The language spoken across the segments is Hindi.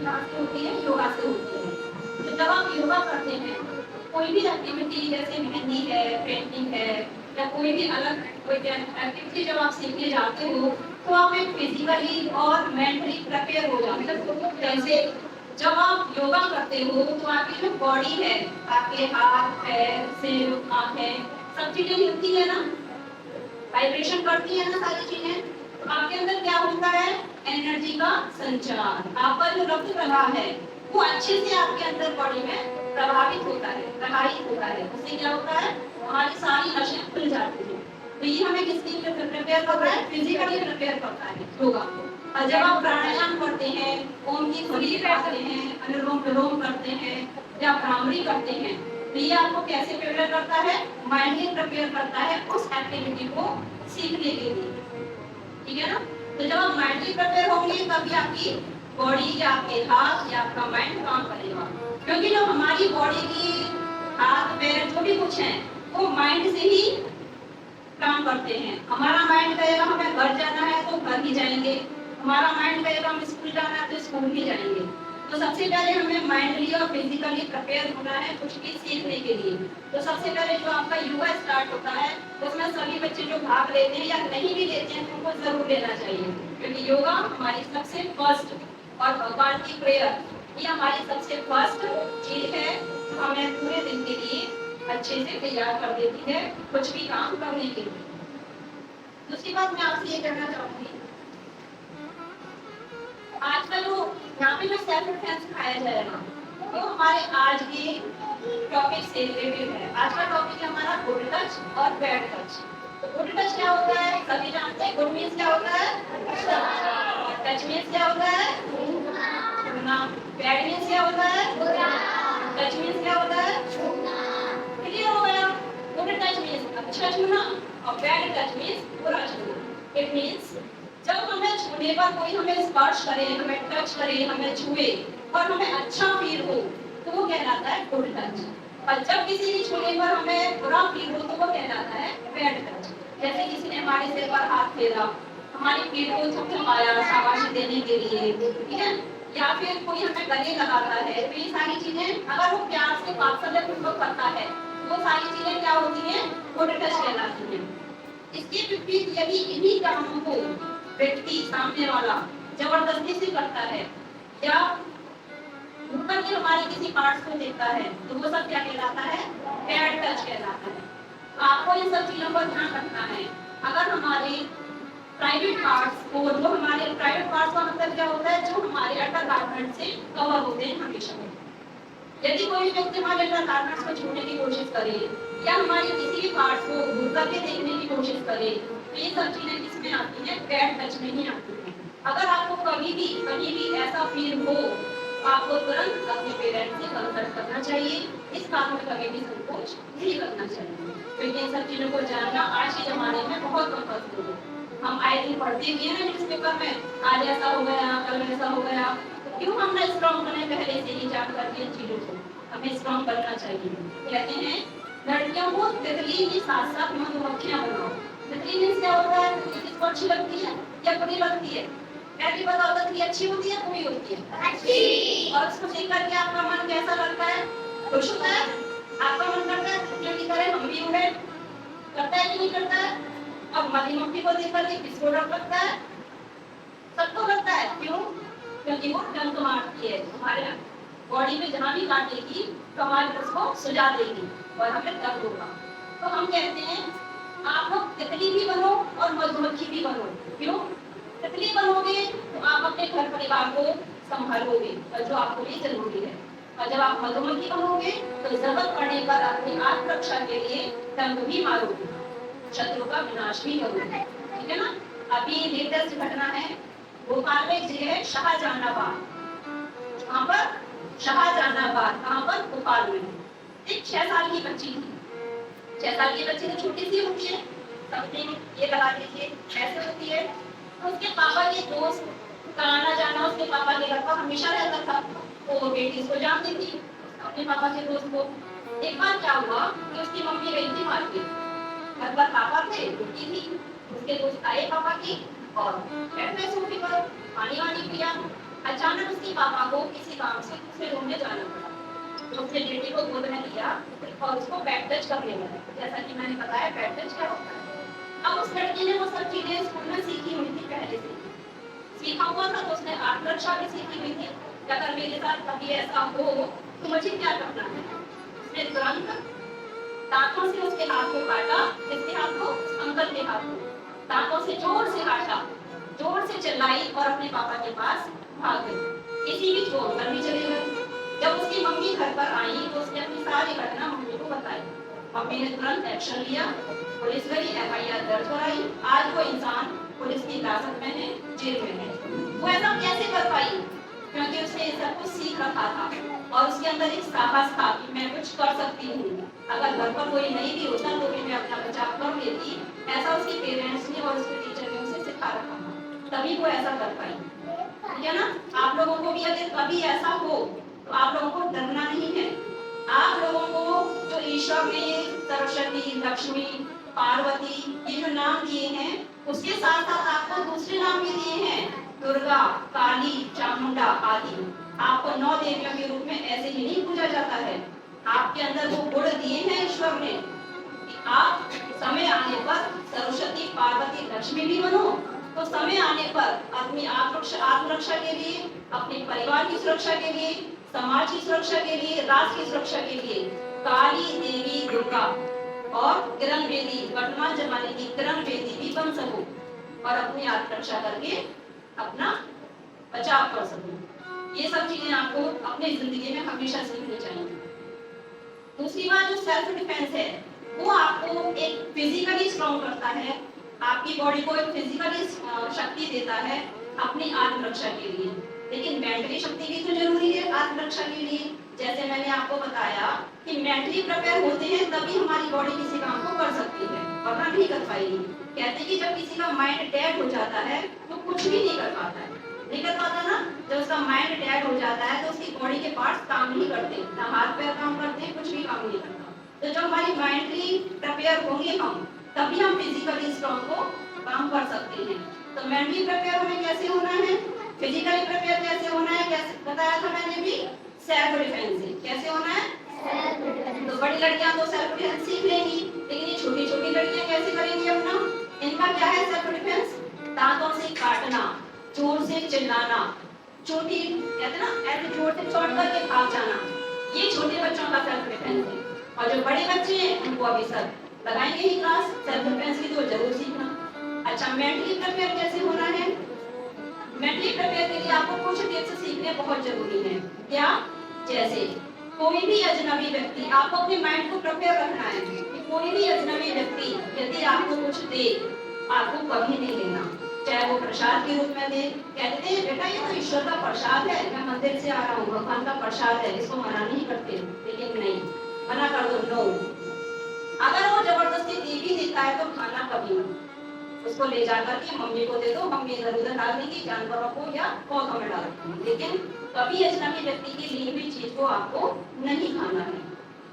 कहाँ से होती है? योगा से होती है। तो जब आप योगा करते हैं, कोई भी एक्टिविटी जैसे मेहंदी है, पेंटिंग है या कोई भी अलग कोई एक्टिविटी जब आप सीखने जाते हो, तो आप एक फिजिकली और मेंटली प्रिपेयर हो जाते हो। जैसे जब आप योगा करते हो तो आपकी जो बॉडी है, आपके हाथ, पैर, सिर, आंखें, सब चीजें हिलती है ना, वाइब्रेशन करती है ना सारी चीजें। तो आपके अंदर क्या होता है? एनर्जी का संचार। आपका जो रक्त प्रवाह है वो अच्छे से आपके अंदर बॉडी में प्रभावित होता है, प्रभावित होता है। उससे क्या होता है? हमारी सारी नसें खुल जाती है। तो ये हमें किसके लिए प्रिपेयर करता है? फिजिकली प्रिपेयर करता है योगा को। और जब आप प्राणायाम करते हैं, ओम की ध्वनि करते हैं, अनुलोम विलोम करते हैं या भ्रामरी करते हैं, तो ये आपको कैसे प्रिपेयर करता है? माइंडली प्रिपेयर करता है उस एक्टिविटी को सीखने के लिए। ठीक है ना? तो जब आप माइंडली प्रिपेयर होंगे तभी आपकी बॉडी या आपके हाथ या आपका माइंड काम करेगा। क्योंकि जो हमारी बॉडी की हाथ पैर जो भी कुछ है वो माइंड से ही काम करते हैं। हमारा माइंड कहेगा हमें घर जाना है तो घर ही जाएंगे, हमारा माइंड कहेगा हम स्कूल जाना है तो स्कूल ही जाएंगे। तो सबसे पहले हमें माइंडली और फिजिकली प्रिपेयर होना है कुछ भी सीखने के लिए। तो सबसे पहले जो आपका योगा स्टार्ट होता है उसमें सभी बच्चे जो भाग लेते हैं या नहीं भी लेते हैं उनको जरूर लेना चाहिए, क्योंकि योगा हमारी सबसे फर्स्ट और भगवान की प्रेयर ये हमारी सबसे फर्स्ट चीज है जो हमें पूरे दिन के लिए अच्छे से तैयार कर देती है कुछ भी काम करने के लिए। दूसरी बात मैं आपसे ये कहना चाहूंगी, आजकल जो यहाँ पे जो सेल्फ डिफेंस सिखाया जाएगा वो हमारे आज के टॉपिक से रिलेटेड है। आज का टॉपिक है हमारा गुड टच और बैड टच। तो गुड टच क्या होता है? सभी जानते हैं। गुड मीन्स क्या होता है? और टच मीन्स क्या होता है? छूना। बैड मीन्स क्या होता है? टच मीन्स क्या होता है? क्लियर हो गया? गुड टच मीन्स अच्छा छूना और बैड टच मीन्स बुरा छूना। इट मीन्स जब हमें छूने पर कोई हमें स्पर्श करे, हमें टच करे, हमें छुए और हमें अच्छा फील हो तो वो कहलाता है गुड टच। और जब किसी की छूने पर हमें बुरा फील हो तो वो कहलाता है बैड टच। जैसे किसी ने हमारे सिर पर हाथ फेरा, हमारी पीठ को थपथपाया शाबाशी देने के लिए, ठीक है, या फिर कोई हमें गले लगाता है, तो ये सारी चीजें अगर वो प्यार से वात्सल्य पूर्वक करता है वो सारी चीजें क्या होती हैं? गुड टच कहलाती हैं। इसके विपरीत यदि इन्हीं कामों को व्यक्ति सामने वाला जबरदस्ती से करता है या ऊपर से हमारे किसी पार्ट्स को देखता है तो वो सब क्या कहलाता है? बैड टच कहलाता है। आपको इन सब चीजों पर ध्यान रखना है। अगर हमारे प्राइवेट पार्ट्स को, जो हमारे प्राइवेट पार्ट्स का मतलब क्या होता है? जो हमारे अंडर गारमेंट से कवर होते हैं हमेशा। यदि कोई व्यक्ति हमारे अंडर गारमेंट्स को छूने की कोशिश करे या हमारे किसी भी पार्ट्स को घूर करके देखने की कोशिश करे तो ये सब चीजें किसमें आती हैं? बैड टच में ही आती हैं। अगर आपको कभी भी कहीं भी ऐसा फील हो तो आपको तुरंत अपने पेरेंट्स से कंसल्ट करना चाहिए। इस बात में कभी भी संकोच नहीं करना चाहिए, क्योंकि इन सब चीजों को जानना आज के जमाने में बहुत कंपल्सरी है। हम आए दिन पढ़ते भी हैं ना न्यूज़पेपर में, आज ऐसा हो गया, कल ऐसा हो गया। तो क्यों हम ना स्ट्रॉन्ग बने पहले से ही जान करके इन चीजों को? हमें स्ट्रॉन्ग बनना चाहिए। कहते हैं लड़कियों को तितली के साथ साथ मधुमक्खियां बनाओ। तितली मीन्स क्या होता है? किसको अच्छी लगती है या बुरी लगती है? पहली बताओ, तितली अच्छी होती है बुरी होती है? अच्छी। और उसको देख करके आपका मन कैसा लगता है? खुश होता है? आपका मन करता है तितलियों की तरह हम भी उड़े? करता है कि नहीं करता है? अब मधुमक्खी को देख करके किसको डर लगता है? सबको लगता है। क्यों? क्योंकि वो डंक मारती है। हमारे बॉडी में जहाँ भी काटेगी तो हमारे उसको सुझा देगी और हमें दर्द होगा। तो हम कहते हैं आप लोग तितली भी बनो और मधुमक्खी भी बनो। क्यों? तितली बनोगे तो आप अपने घर परिवार को संभालोगे और जो आपके लिए जरूरी है, और जब आप मधुमक्खी बनोगे तो जरूरत पड़ने पर अपनी आत्मरक्षा के लिए डंक भी मारोगे, शत्रु का विनाश भी करोगे। ठीक है ना? अभी लेटेस्ट घटना है, भोपाल में एक जगह है शाहजहानाबाद। वहाँ पर शाहजहानाबाद, कहाँ पर? भोपाल में। एक 6 साल की बच्ची थी। 6 साल की बच्ची तो छोटी सी होती है, समथिंग ये लगा लीजिए ऐसे होती है। तो उसके पापा के दोस्त का आना जाना उसके पापा के घर पर हमेशा रहता था। तो वो बेटी इसको जानती थी, अपने पापा के दोस्त को। एक बार क्या हुआ कि उसकी मम्मी गई थी मार्केट, घर पर पापा थे, बेटी थी, उसके दोस्त आए पापा की और बैठ गए सोफे पर, पानी वानी पिया। अचानक उसके पापा को किसी काम से दूसरे रूम में जाना पड़ा, तो उसने बेटी को गोद में लिया और उसको बैक टच करने लगा। जैसा कि मैंने बताया बैक टच क्या होता है। अब उस लड़की ने वो सब चीजें स्कूल में सीखी हुई थी, पहले से सीखा हुआ था, तो उसने आत्मरक्षा भी सीखी हुई थी कि अगर मेरे साथ कभी ऐसा हो तो मुझे क्या करना है। उसने तुरंत दांतों से उसके हाथ को काटा, इसके हाथ को, अंकल के हाथ को दांतों से जोर से काटा, जोर से चिल्लाई और अपने पापा के पास भाग गई। इसी बीच वो अंदर भी चली गई। जब उसकी मम्मी घर पर आई तो उसने अपनी सारी घटना मम्मी को बताई। मम्मी ने तुरंत एक्शन लिया, पुलिस गई, एफआईआर दर्ज कराई। आज वो इंसान पुलिस की हिरासत में है, जेल में है। वो ऐसा कैसे कर पाई? क्योंकि उसने सब कुछ सीख रखा था और उसके अंदर एक साहस था कि मैं कुछ कर सकती हूँ। अगर घर पर कोई नहीं भी होता तो भी मैं अपना बचाव कर लेती। ऐसा उसके पेरेंट्स ने और उसके टीचर ने उसे सिखा रखा था, तभी वो ऐसा कर पाई। ठीक है ना? आप लोगों को भी अगर कभी ऐसा हो तो आप लोगों को डरना नहीं है। आप लोगों को जो ईश्वर ने सरस्वती, लक्ष्मी, पार्वती ये जो नाम दिए हैं, उसके साथ साथ आपको दूसरे नाम भी दिए हैं, दुर्गा, काली, चामुंडा आदि। आपको 9 देवियों के रूप में ऐसे ही नहीं पूजा जाता है। आपके अंदर वो गुण दिए हैं ईश्वर ने कि आप समय आने पर सरस्वती, पार्वती, लक्ष्मी भी बनो, तो समय आने पर अपनी आत्मरक्षा के लिए, अपने परिवार की सुरक्षा के लिए, समाज की सुरक्षा के लिए, राष्ट्र की सुरक्षा के लिए काली देवी दुर्गा और किरण बेदी, वर्तमान जमाने की किरण बेदी भी बन सको और अपनी आत्मरक्षा करके अपना बचाव कर सको। ये सब चीजें आपको अपनी जिंदगी में हमेशा सीखनी चाहिए। दूसरी बात जो सेल्फ डिफेंस है वो आपको एक फिजिकली स्ट्रॉन्ग करता है, आपकी बॉडी को एक फिजिकली शक्ति देता है अपनी आत्मरक्षा के लिए, लेकिन मेंटली शक्ति भी तो जरूरी है आत्मरक्षा के लिए। जैसे मैंने आपको बताया कि मेंटली प्रिपेयर होते हैं तभी हमारी बॉडी किसी काम को कर सकती है, वरना नहीं कर पाएगी। कहते हैं कि जब किसी का माइंड डेड हो जाता है तो कुछ भी नहीं कर पाता है, नहीं कर पाता ना। जब उसका माइंड डेड हो जाता है तो उसकी बॉडी के पार्ट्स काम नहीं करते, ना हाथ पैर काम करते, कुछ भी काम नहीं करता। तो जब हमारी मेंटली प्रिपेयर होंगे हम, तभी हम फिजिकली स्ट्रॉन्ग को काम कर सकते हैं। तो मेंटली प्रिपेयर हमें कैसे होना है, फिजिकली प्रिपेयर कैसे होना है, कैसे बताया था मैंने भी, सेल्फ डिफेंस से। कैसे होना है? तो बड़ी लड़कियां तो सेल्फ डिफेंस सीख लेंगी, लेकिन ये छोटी छोटी लड़कियां कैसे करेंगी अपना? इनका क्या है सेल्फ डिफेंस? दांतों से काटना, जोर से चिल्लाना, छोटी कहते ना ऐसे जोर से चोट करके भाग जाना, ये छोटे बच्चों का सेल्फ डिफेंस है। और जो बड़े बच्चे हैं उनको अभी सब लगाएंगे ही क्लास सेल्फ डिफेंस की, तो जरूर सीखना। अच्छा, मेंटली प्रिपेयर कैसे होना है? मेंटली प्रिपेयर के लिए आपको कुछ टिप्स सीखने बहुत जरूरी है। क्या? जैसे कोई भी अजनबी व्यक्ति, आपको अपने माइंड को प्रिपेयर रखना है कि कोई भी अजनबी व्यक्ति यदि आपको कुछ दे, आपको कभी नहीं लेना, चाहे वो प्रसाद के रूप में दे। कहते हैं बेटा ये तो ईश्वर का प्रसाद है, मैं मंदिर से आ रहा हूँ, भगवान का प्रसाद है, इसको मना नहीं करते, लेकिन नहीं, मना कर दो, नो। अगर वो जबरदस्ती दे भी देता है तो खाना कभी मत, उसको ले जाकर के मम्मी को दे दो, मम्मी इधर उधर डाल देंगी, जानवरों को या पौधों में डाल देंगी, लेकिन कभी अजनबी व्यक्ति की ली हुई चीज को आपको नहीं खाना है।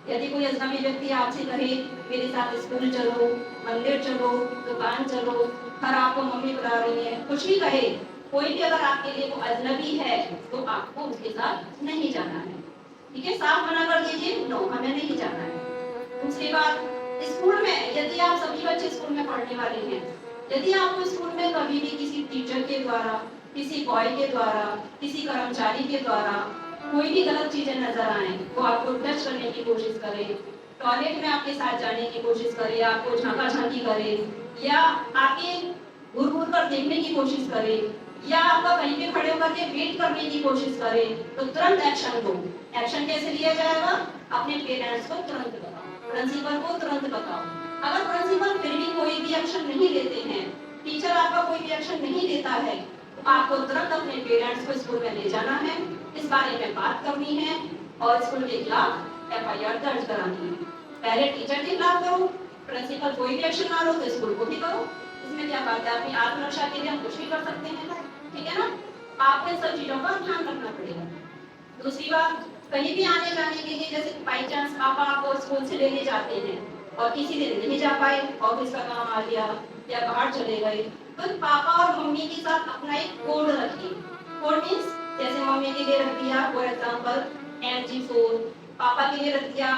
यदि कोई अजनबी व्यक्ति आपसे कहे मेरे साथ स्कूल चलो, मंदिर चलो, दुकान चलो, हर आपको मम्मी बुला रही है, कुछ भी कहे, कोई भी अगर आपके लिए वो अजनबी है तो आपको उसके साथ नहीं जाना है। ठीक है, साफ मना कर दीजिए, नो हमें नहीं जाना है। उसके बाद स्कूल में, यदि आप सभी बच्चे स्कूल में पढ़ने वाले हैं, यदि आपको स्कूल में कभी भी किसी टीचर के द्वारा, किसी बॉय के द्वारा, किसी कर्मचारी के द्वारा कोई भी गलत चीजें नजर आए, वो आपको टच करने की कोशिश करे, टॉयलेट में आपके साथ जाने की कोशिश करे, आपको झांका झांकी करे, या आके घूर घूर कर देखने की कोशिश करे, या आपका कहीं पे खड़े होकर के वेट करने की कोशिश करे, तो तुरंत एक्शन लो। एक्शन कैसे लिया जाएगा? अपने पेरेंट्स को तुरंत बताओ, प्रिंसिपल को तुरंत बताओ। अगर प्रिंसिपल फिर भी कोई भी एक्शन नहीं लेते हैं, टीचर आपका कोई भी एक्शन नहीं लेता है, तो आपको तुरंत अपने पेरेंट्स को स्कूल में ले जाना है, इस बारे में बात करनी है और स्कूल के खिलाफ एफआईआर दर्ज करानी है। पहले टीचर के खिलाफ करो, प्रिंसिपल कोई भी एक्शन ना लो तो स्कूल को भी करो, इसमें क्या बात है? अपनी आत्मरक्षा के लिए हम कुछ भी कर सकते हैं, ठीक है ना? आपको इन सब चीजों का ध्यान रखना पड़ेगा। दूसरी बात, कहीं भी आने जाने के लिए, जैसे बाई चांस पापा आपको स्कूल से लेने जाते हैं और किसी दिन नहीं जा पाए, ऑफिस का काम आ गया या बाहर चले गए, तो पापा और मम्मी के साथ अपना एक कोड रखिए। कोड मीन्स जैसे मम्मी के लिए रख दिया फॉर एग्जाम्पल MG4, पापा के लिए रख दिया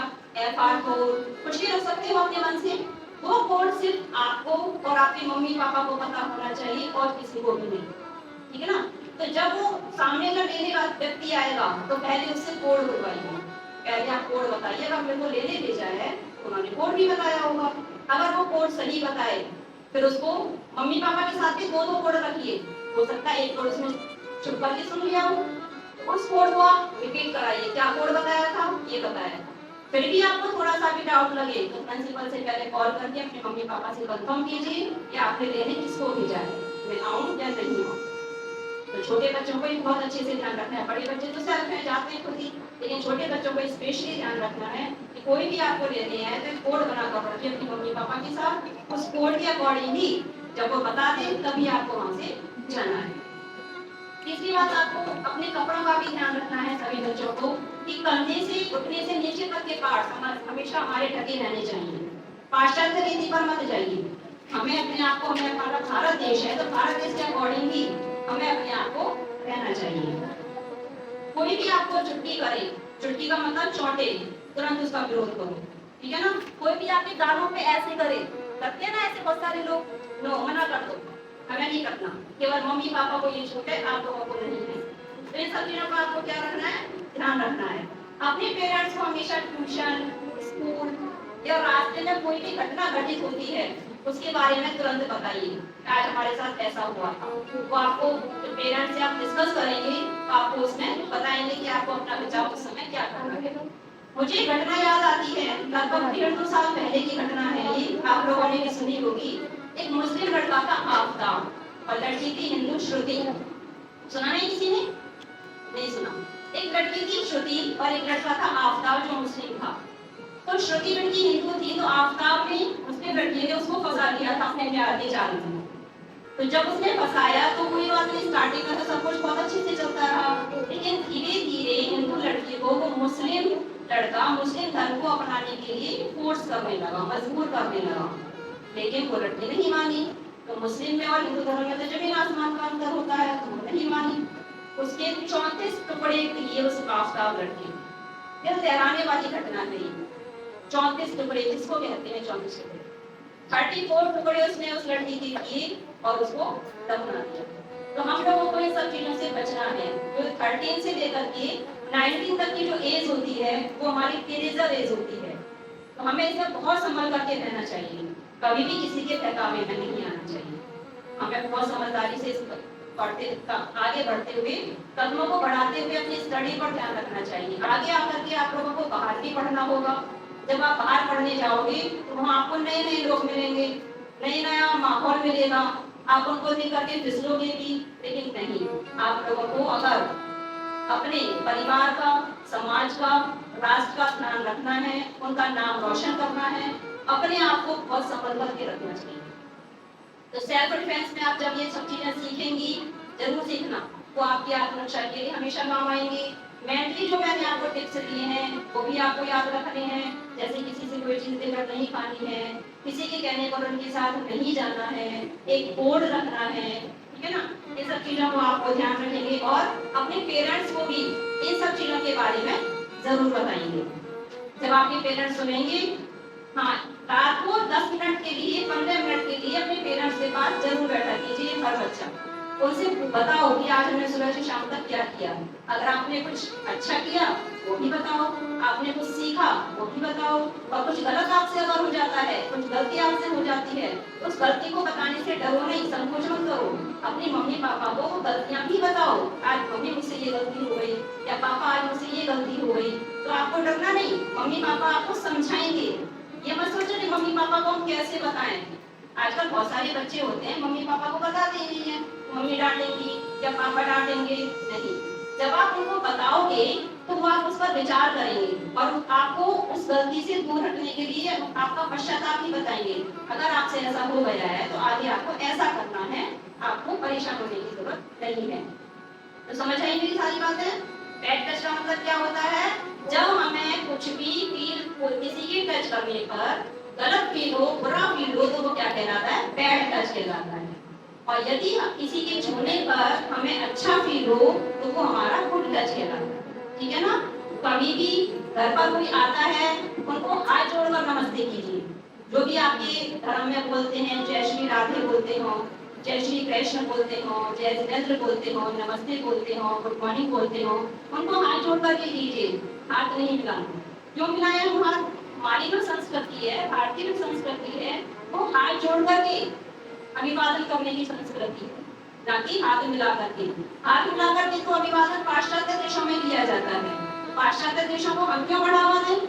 FR4, कुछ भी रख सकते हो अपने मन से। वो कोड सिर्फ आपको और आपके मम्मी पापा को पता होना चाहिए और किसी को भी नहीं, ठीक है ना। तो जब वो सामने का लेने वाला व्यक्ति आएगा तो पहले उससे कोड बुलवाइए, पहले आप कोड बताइए। अगर मेरे को लेने भेजा है उन्होंने कोड भी बताया होगा, अगर वो कोड सही बताए फिर उसको मम्मी पापा के साथ भी दो दो कोड रखिए, हो सकता है एक कोड उसमें चुप करके सुन लिया हो, उस कोड को आप रिपीट कराइए, क्या कोड बताया था ये बताया था। फिर भी आपको थोड़ा सा भी डाउट लगे तो प्रिंसिपल से पहले कॉल करके अपने मम्मी पापा से कंफर्म कीजिए कि आपने लेने किसको भेजा है, मैं आऊं या नहीं आऊं। तो छोटे बच्चों को ही बहुत अच्छे से ध्यान रखना है, बड़े बच्चे तो सेल्फ में जाते हैं खुद ही, लेकिन छोटे बच्चों को स्पेशली ध्यान रखना है कि कोई भी आपको लेने आए तो कोड बना कर रखिए अपनी मम्मी पापा के साथ, उस कोड के अकॉर्डिंग ही जब वो बता दें तभी आपको वहां से जाना है। तीसरी बात, आपको अपने कपड़ों का भी ध्यान रखना है सभी बच्चों को कि कंधे से घुटने से नीचे तक के पार्ट हमेशा हमारे ढके रहने चाहिए, पाश्चात्य रीति पर मत जाइए। हमें अपने आप को, हमें हमारा भारत देश है तो भारत देश के अकॉर्डिंग ही हमें अपने आप को रहना चाहिए। कोई भी आपको चुटकी करे, चुटकी का मतलब चौंटे, तुरंत उसका विरोध करो, ठीक है ना। कोई भी आपके गालों पे ऐसे करे, करते हैं ना ऐसे बहुत सारे लोग, नो मना कर दो, हमें नहीं करना, केवल मम्मी पापा को ये छूट है, आप लोगों को नहीं है। तो इन सब चीजों का आपको क्या रखना है, ध्यान रखना है। अपने पेरेंट्स को हमेशा ट्यूशन, स्कूल या रास्ते में कोई भी घटना घटित होती है उसके बारे में तुरंत बताइए, आज हमारे साथ ऐसा हुआ था। वो आपको पेरेंट्स से आप डिस्कस करेंगे तो आपको उसमें बताएंगे कि आपको अपना बचाव उस समय क्या करना है। मुझे घटना याद आती है, लगभग 1.5-2 साल पहले की घटना है ये, आप लोगों ने भी सुनी होगी। एक मुस्लिम लड़का था आफ्ताब और लड़की थी हिंदू श्रुति। सुना नहीं किसी ने? नहीं सुना। एक लड़की थी श्रुति और एक लड़का था आफ्ताब जो मुस्लिम था। तो श्रुति लड़की हिंदू थी तो आफ्ताब ने, मुस्लिम लड़की ने उसको फंसा दिया था अपने प्यार के जाल में। तो जब उसने फंसाया तो कोई बात नहीं, स्टार्टिंग में तो सब कुछ बहुत अच्छे से चलता रहा, लेकिन धीरे धीरे हिंदू लड़की को वो मुस्लिम लड़का मुस्लिम धर्म को अपनाने के लिए फोर्स करने लगा, मजबूर करने लगा। लेकिन वो लड़की नहीं मानी। तो मुस्लिम में और हिंदू धर्म में तो जमीन आसमान का अंतर होता है, तो वो नहीं मानी। उसके 34 टुकड़े किए उस आफ्ताब लड़के, दिल दहराने वाली घटना है। 34 टुकड़े किसको कहते हैं? 34 टुकड़े, 34 टुकड़े उसने उस लड़की के किए और उसको दफना दिया। तो हम लोगों को इन सब चीजों से बचना है। जो 13 से लेकर के 19 तक की जो एज होती है वो हमारी टीनेजर एज होती है, तो हमें इसमें बहुत संभल करके रहना चाहिए, कभी भी किसी के बहकावे में नहीं आना चाहिए। हमें बहुत समझदारी से आगे बढ़ते हुए, कदमों को बढ़ाते हुए अपनी स्टडी पर ध्यान रखना चाहिए। आगे आकर के आप लोगों को बाहर भी पढ़ना होगा। जब आप बाहर पढ़ने जाओगे तो वहाँ आपको नए नए लोग मिलेंगे, नए नया माहौल मिलेगा, आप उनको देख करके फिसलोगे भी, लेकिन नहीं, आप लोगों को अगर अपने परिवार का, समाज का, राष्ट्र का ध्यान रखना है, उनका नाम रोशन करना है, अपने आप को बहुत संभल करके रखना चाहिए। तो सेल्फ डिफेंस में आप जब ये सब चीजें सीखेंगी, जरूर सीखना, वो आपकी आत्मरक्षा के लिए हमेशा काम आएंगे। मेंटली जो मैंने आपको टिप्स दिए हैं वो भी आपको याद रखने हैं, जैसे किसी से कोई चीज देकर नहीं खानी है, किसी के कहने पर उनके साथ नहीं जाना है, एक कोड रखना है, ठीक है ना। इन सब चीजों को आपको ध्यान रखेंगे और अपने पेरेंट्स को भी इन सब चीजों के बारे में जरूर बताएंगे। जब आपके पेरेंट्स सुनेंगे, हाँ, रात को 10 मिनट के लिए, 15 मिनट के लिए अपने पेरेंट्स के पास जरूर बैठा कीजिए हर बच्चा। उनसे बताओ कि आज हमने सुबह से शाम तक क्या किया। अगर आपने कुछ अच्छा किया वो भी बताओ, आपने कुछ सीखा वो भी बताओ, और कुछ गलत आपसे अगर हो जाता है, कुछ गलती आपसे हो जाती है, उस गलती को बताने से डरो नहीं, संकोच मत करो। अपनी मम्मी पापा को वो गलतियां भी बताओ, आज मम्मी मुझसे ये गलती हो गई या पापा आज मुझसे ये गलती हो गई, तो आपको डरना नहीं, मम्मी पापा आपको समझाएंगे। ये मत सोचो कि मम्मी पापा को हम कैसे बताएं। आजकल बहुत सारे बच्चे होते हैं मम्मी पापा को बताते ही नहीं है, मम्मी डांटेंगी या पापा डांटेंगे, नहीं। जब आप उनको बताओगे तो वो आप उस पर विचार करेंगे और आपको उस गलती से दूर हटने के लिए आपका पश्चाताप भी बताएंगे। अगर आपसे ऐसा हो गया है तो आगे आपको ऐसा करना है, आपको परेशान होने की जरूरत नहीं है। तो समझ आई मेरी सारी बातें? बैड टच का मतलब क्या होता है? जब हमें कुछ भी किसी के टच करने पर गलत फील हो, बुरा फील हो, तो वो क्या कहलाता है? बैड टच कहलाता है। और यदि किसी के छूने पर हमें अच्छा फील हो तो वो हमारा गुड टच कहलाता है, ठीक है ना। कभी भी घर पर कोई आता है उनको हाथ जोड़कर नमस्ते कीजिए। जो भी आपके धर्म में बोलते हैं, जय श्री राधे बोलते हो, जय श्री कृष्ण बोलते हो, जय जिनेन्द्र बोलते हो, नमस्ते बोलते हो, गुड मॉर्निंग बोलते हो, उनको हाथ जोड़ करके कीजिए, हाथ नहीं मिलाना। क्यों मिलाया? हमारी जो संस्कृति है, भारतीय जो संस्कृति है, वो हाथ जोड़ करके अभिवादन करने की संस्कृति है, ना कि हाथ मिला करके। हाथ मिला करके तो अभिवादन पाश्चात्य देशों में किया जाता है। पाश्चात्य देशों को हम क्यों बढ़ावा दें?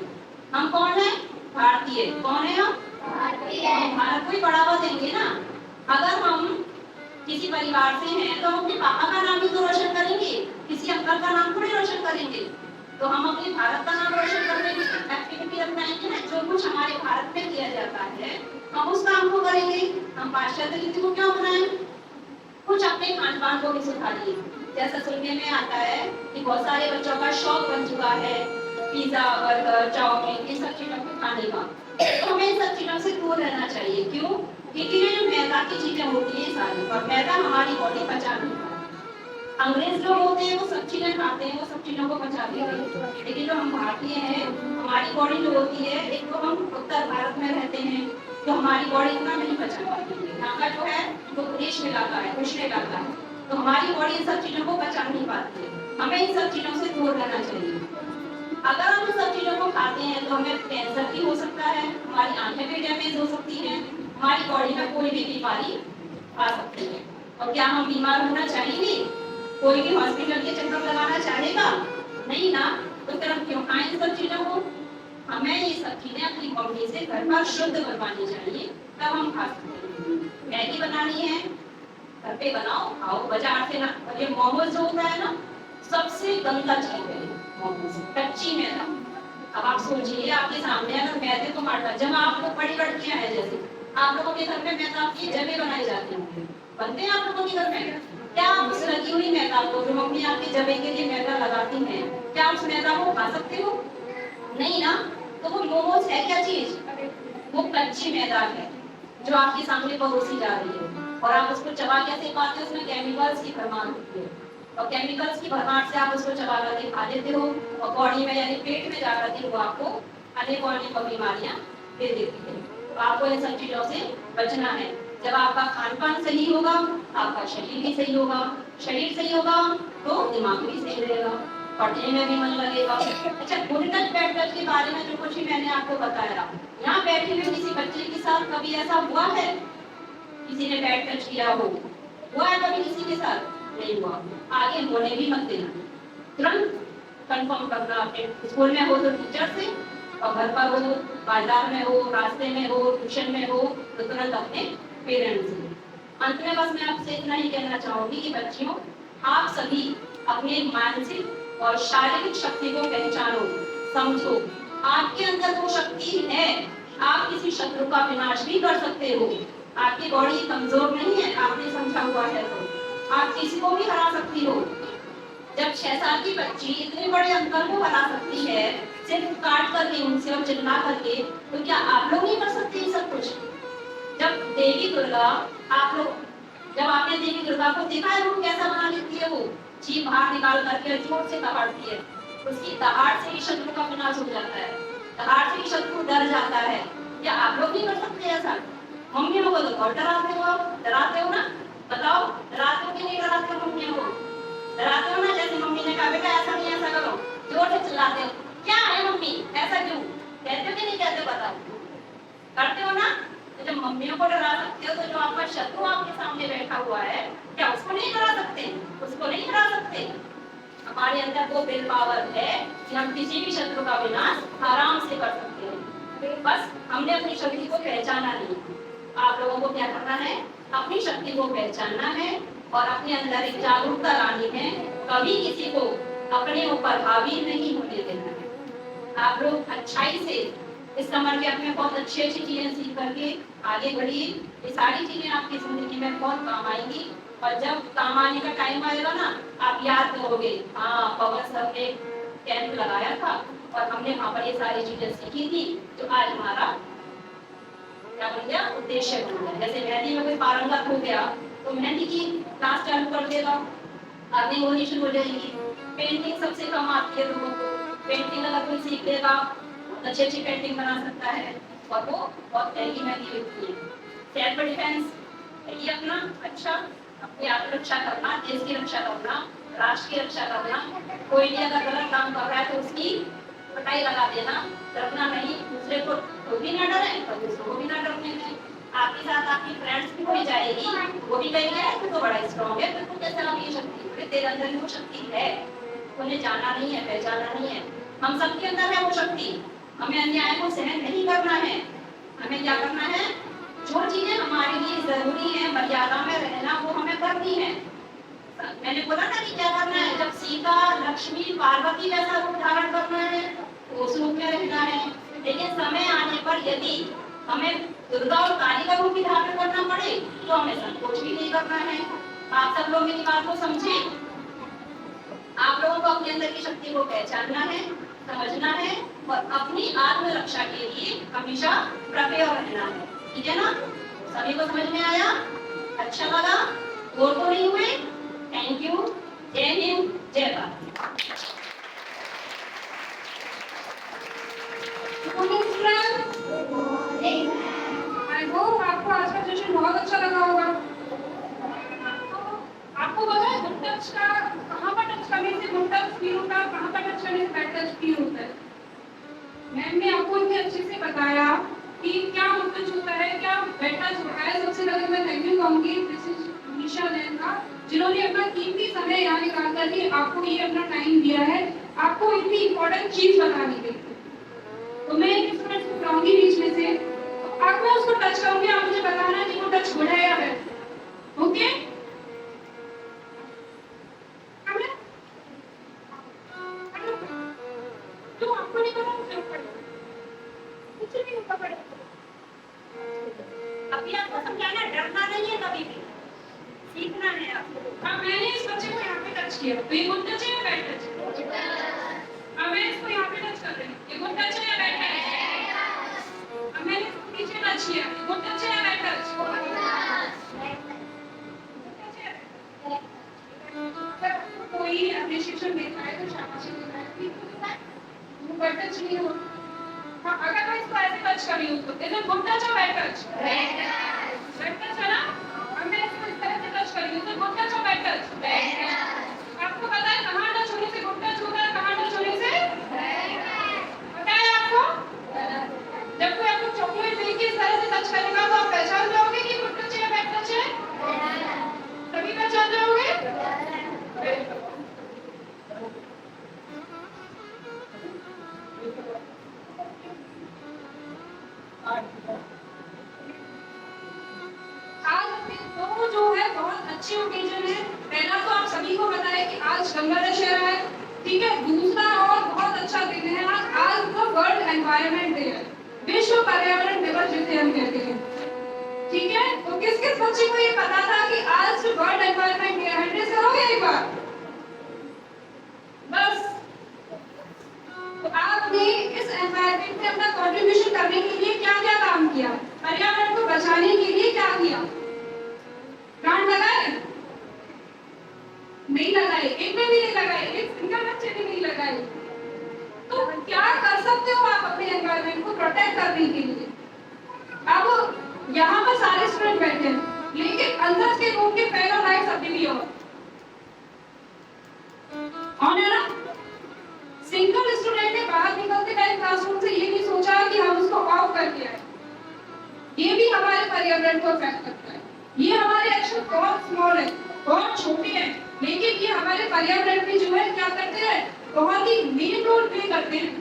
हम कौन है? भारतीय। कौन है हम? भारतीय। हम भारत को ही बढ़ावा देंगे ना। अगर हम किसी परिवार से हैं तो हम अपने पापा का नाम भी तो रोशन करेंगे, किसी अंकल का नाम थोड़ी रोशन करेंगे। तो हम अपने भारत का नाम रोशन करने की एक्टिविटी अपनाएंगे ना। जो कुछ हमारे भारत में किया जाता है हम उस काम को करेंगे। हम पाश्चात्य रीति को क्यों अपनाएं? कुछ अपने खान पान को भी सुधारिए। जैसा सुनने में आता है कि बहुत सारे बच्चों का शौक बन चुका है पिज्जा, बर्गर, चाउमीन, इन सब चीजों को खाने का। तो हमें इन सब चीजों से दूर रहना चाहिए। क्यों? क्योंकि ये जो मैदा की चीजें होती है सारी, और मैदा हमारी बॉडी पचा नहीं पाती। अंग्रेज लोग होते हैं वो सब चीजें खाते हैं, वो सब चीजों को पचा देते हैं, लेकिन जो हम भारतीय हैं हमारी बॉडी जो होती है, एक तो हम उत्तर भारत में रहते हैं तो हमारी बॉडी इतना नहीं पचा पाती है। यहाँ का जो है वो ग्रीष्म इलाका है, उष्ण इलाका है, तो हमारी बॉडी इन सब चीजों को पचा नहीं पाती है। हमें इन सब चीजों से दूर रहना चाहिए। अगर हम इन सब चीजों को खाते हैं तो हमें कैंसर भी हो सकता है, हमारी आंखें भी डैमेज हो सकती हैं, हमारी बॉडी में कोई भी बीमारी आ सकती है। और क्या हम बीमार होना चाहेंगे? कोई भी हॉस्पिटल के चक्कर लगाना चाहेगा? नहीं ना। तो फिर हम क्यों खाएं इन सब चीजों को? हमें ये सब चीजें अपनी बॉडी से घर पर शुद्ध करवानी चाहिए, तब हम खा सकते हैं। मैगी बनानी है घर पे बनाओ, खाओ, बाजार से ना। और ये मोमोज जो होता है ना, सबसे गंदा चीज है मोमोज, कच्ची मैदा। अब आप सोचिए आपके सामने अगर मैदे को मारता, जब आप लोग बड़ी लड़कियां हैं, जैसे आप लोगों के घर में मैदा की जमे बनाई जाती हैं, बनते हैं आप लोगों के घर में? क्या आप उस लगी हुई मैदा को जो मम्मी आपके जमे के लिए मैदा लगाती हैं, क्या उस मैदा को खा सकते हो? नहीं ना। तो वो मोमोज है क्या चीज? वो कच्ची मैदा है जो आपके सामने परोसी जा रही है, और आप उसको चबा कैसे पाते हो? उसमें केमिकल्स की भरमार होती है, और केमिकल्स की भरमार से आप उसको चबा करके खा लेते हो, और बॉडी में यानी पेट में जाकर के वो आपको अनेकों अनेकों बीमारियां दे देती है। तो आपको इन सब चीजों से बचना है। जब आपका खान पान सही होगा, आपका शरीर भी सही होगा, शरीर सही होगा तो दिमाग भी सही रहेगा, पढ़ने में भी मन लगेगा। अच्छा, गुड टच बैड टच के बारे में जो कुछ भी मैंने आपको बताया, यहाँ बैठे हुए किसी बच्चे के साथ कभी ऐसा हुआ है किसी ने बैड टच किया हो? हुआ है कभी किसी के साथ? नहीं हुआ। आगे होने भी मत देना, तुरंत कंफर्म करना। अपने स्कूल में हो तो टीचर से, और घर पर हो, बाजार में हो, रास्ते में हो, ट्यूशन में हो तो तुरंत अपने पेरेंट्स से। अंत में बस मैं आपसे इतना ही कहना चाहूंगी कि बच्चियों, आप सभी अपने मानसिक और शारीरिक शक्ति को पहचानो, समझो। आपके अंदर वो शक्ति है, आप किसी शत्रु का विनाश भी कर सकते हो। आपकी बॉडी कमजोर नहीं है, आपने समझा हुआ है तो आप किसी को भी हरा सकती हो। जब 6 साल की बच्ची इतने बड़े अंकल को हरा सकती है सिर्फ काट करके उनसे और चिल्ला करके, तो क्या आप लोग नहीं कर सकते ये सब कुछ? जब देवी दुर्गा, आप लोग जब आपने देवी दुर्गा को देखा है वो कैसा बना लेती है, वो जीभ बाहर निकाल करके जोर से दहाड़ती है, उसकी दहाड़ से ही शत्रु का विनाश हो जाता है, दहाड़ से ही शत्रु डर जाता है। क्या आप लोग नहीं कर सकते ऐसा? मम्मियों को तो बहुत डराते हो, डराते हो ना? बताओ, डराते हो कि नहीं डराते हो? मम्मियों को डराते हो ना? जैसे मम्मी ने कहा बेटा ऐसा नहीं ऐसा करो, जोर से चिल्लाते हो, क्या है मम्मी ऐसा क्यों? कहते हो कि नहीं कहते? बताओ, करते हो ना? तो जब मम्मियों को डरा सकते हो तो जो आपका शत्रु आपके सामने बैठा हुआ है, क्या उसको नहीं डरा सकते? उसको नहीं डरा सकते? हमारे अंदर वो विल पावर है कि हम किसी भी शत्रु का विनाश आराम से कर सकते हैं। बस हमने अपनी शक्ति को पहचाना नहीं। आप लोगों को क्या करना है? अपनी शक्ति को पहचानना है और अपने अंदर एक जागरूकता लानी है। कभी किसी को अपने ऊपर हावी नहीं होने देना है। आप लोग अच्छाई से इस समर कैंप में बहुत अच्छी अच्छी चीजें सीख करके आगे बढ़िए। ये सारी चीजें आपकी जिंदगी में बहुत काम आएंगी, और जब काम आने का टाइम आएगा ना, आप याद करोगे हाँ पवन सर ने कैंप लगाया था और हमने वहाँ पर ये सारी चीजें सीखी थी, जो आज हमारा क्या बन गया, उद्देश्य बन गया। जैसे मेहंदी में कोई पारंगत हो गया तो मेहंदी की क्लास चालू कर देगा, अर्निंग होनी शुरू हो जाएगी। पेंटिंग सबसे कम आती है लोगों को, पेंटिंग अगर कोई सीख लेगा अच्छी अच्छी पेंटिंग बना सकता है और वो बहुत महंगी महंगी होती है। सेल्फ डिफेंस ये अपना अच्छा अपनी आत्मरक्षा करना, देश की रक्षा करना, राष्ट्र की रक्षा करना। कोई भी अगर गलत काम कर रहा है तो उसकी पटाई लगा देना, डरना नहीं, दूसरे को वो भी ना डरे और दूसरों को भी ना डरने दें। आपके साथ आपकी फ्रेंड्स भी कोई जाएगी, वो भी कहेंगे तो बड़ा स्ट्रॉन्ग है, फिर तो कैसे आप ये शक्ति, तेरे अंदर भी वो शक्ति है, उन्हें जाना नहीं है, पहचाना नहीं है। हम सबके अंदर है वो शक्ति, हमें अन्याय को सहन नहीं करना है। हमें क्या करना है, जो चीजें हमारे लिए जरूरी है, मर्यादा में रहना, वो हमें करनी है। मैंने बोला ना कि क्या करना है, जब सीता लक्ष्मी पार्वती जैसा रूप धारण करना है तो उस रूप में रहना है, लेकिन समय आने पर यदि हमें दुर्गा और काली का रूप भी धारण करना पड़े तो हमें संकोच भी नहीं करना है। आप सब लोग मेरी बात को समझे। आप लोगों को अपने अंदर की शक्ति को पहचानना है, समझना है और अपनी आत्मरक्षा के लिए हमेशा प्रिपेयर रहना है। ठीक है ना? सभी को समझ में आया? अच्छा लगा? बोर तो नहीं हुए? Thank you. जय हिंद, जय भारत। आई होप आपको आज का सेशन बहुत अच्छा लगा होगा। आपको पता है गुड टच का कहाँ पर टच करने से गुड टच फील होता है, कहाँ पर टच करने से बैड टच फील होता है। मैम ने आपको इतने अच्छे से बताया कि क्या गुड टच होता है, क्या बैड टच होता है। सबसे पहले मैं थैंक यू कहूंगी मिसेस निशा जैन का, जिन्होंने अपना कीमती समय यहाँ निकाल करके आपको ये अपना टाइम दिया है, आपको इतनी इम्पोर्टेंट चीज बताने के लिए। तो मैं एक स्टूडेंट को बुलाऊंगी बीच में से, आप मैं उसको टच करूंगी, आप मुझे बताना कि वो टच गुड है या बैड। ओके? तो आपको नहीं पता मुझे कुछ नहीं होता पड़े। अभी आपको समझाना, डरना नहीं है, कभी भी सीखना है आपको। हाँ, मैंने इस बच्चे को यहाँ पे टच किया, तो ये गुड टच है या बैड टच? अब मैं इसको यहाँ पे टच कर रही हूँ, ये गुड टच है या बैड टच? अब मैंने इसको पीछे टच किया, ये गुड टच है या बैड टच? अगर आपको कोई अप्रिशिएशन देता है तो शाबाशी देता है, वो बैड टच नहीं हो। हाँ, अगर मैं इसको ऐसे टच कर रही हूँ तो इधर गुड टच और बैड टच? बैड टच है ना? अब मैं इसको इस तरह से टच कर रही हूँ तो गुड टच और बैड टच? आपको पता है कहाँ टच होने से गुड टच होगा, कहाँ टच होने से पता है आपको? जब कोई आपको चॉकलेट देके इस तरह से टच करेगा तो आप पहचान जाओगे कि गुड टच है या बैड टच है? सभी पहचान जाओगे? आज अपने दो जो है बहुत अच्छे ओकेजन है। पहला तो आप सभी को पता है कि आज गंगा दशहरा है, ठीक है। दूसरा और बहुत अच्छा दिन है आज तो वर्ल्ड एनवायरनमेंट डे है, विश्व पर्यावरण दिवस जिसे हम कहते हैं, ठीक है। तो किस किस बच्चे को ये पता था कि आज वर्ल्ड एनवायरनमेंट डे है? हैंड करोगे एक बार बस। तो आपने इस एनवायरनमेंट में अपना कंट्रीब्यूशन करने के लिए क्या क्या काम किया, पर्यावरण को बचाने के लिए क्या किया? प्लांट लगाए? नहीं लगाए, एक में भी नहीं लगाए, एक सिंगल बच्चे ने नहीं लगाए। तो क्या कर सकते हो आप अपने एनवायरनमेंट को प्रोटेक्ट करने के लिए? अब यहाँ पर सारे स्टूडेंट बैठे हैं, लेकिन अंदर के रूम के फैन और लाइट्स अभी भी ऑन है ना? सिंगल स्टूडेंट ने बाहर निकलते टाइम क्लासरूम से ये नहीं सोचा कि हम उसको ऑफ करके आए। ये भी हमारे पर्यावरण को अफेक्ट करता है। ये हमारे एक्शन बहुत स्मॉल है, बहुत छोटे हैं, लेकिन ये हमारे पर्यावरण में जो है क्या करते हैं, बहुत ही मेन रोल प्ले करते हैं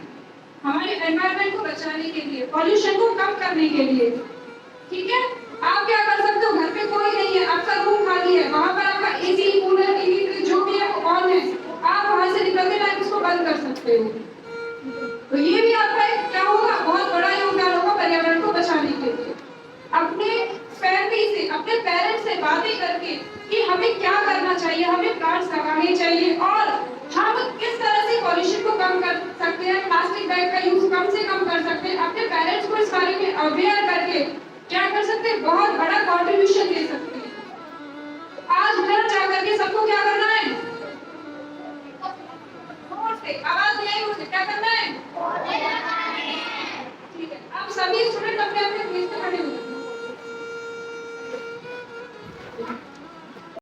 हमारे एनवायरनमेंट को बचाने के लिए, पॉल्यूशन को कम करने के लिए, ठीक है। आप क्या कर सकते हो, घर पे कोई नहीं है, आपका रूम खाली है, वहां पर आपका एसी, कूलर, टीवी, फ्रिज जो भी है वो ऑन है, आप वहां से निकलते टाइम उसको बंद कर सकते हो। तो ये भी आपका एक क्या होगा, बहुत बड़ा योगदान होगा पर्यावरण को बचाने के लिए। अपने फैमिली से, अपने पेरेंट्स से बातें करके कि हमें क्या करना चाहिए, हमें प्लांट्स लगाने चाहिए और हम किस तरह से पॉल्यूशन को कम कर सकते हैं, प्लास्टिक बैग का यूज कम से कम कर सकते हैं, अपने पेरेंट्स को इस बारे में अवेयर करके क्या कर सकते हैं, बहुत बड़ा कंट्रीब्यूशन दे सकते हैं। आवाज नहीं आई मुझे क्या करना है? ठीक है, अब सभी स्टूडेंट अपने अपने प्लेस पे खड़े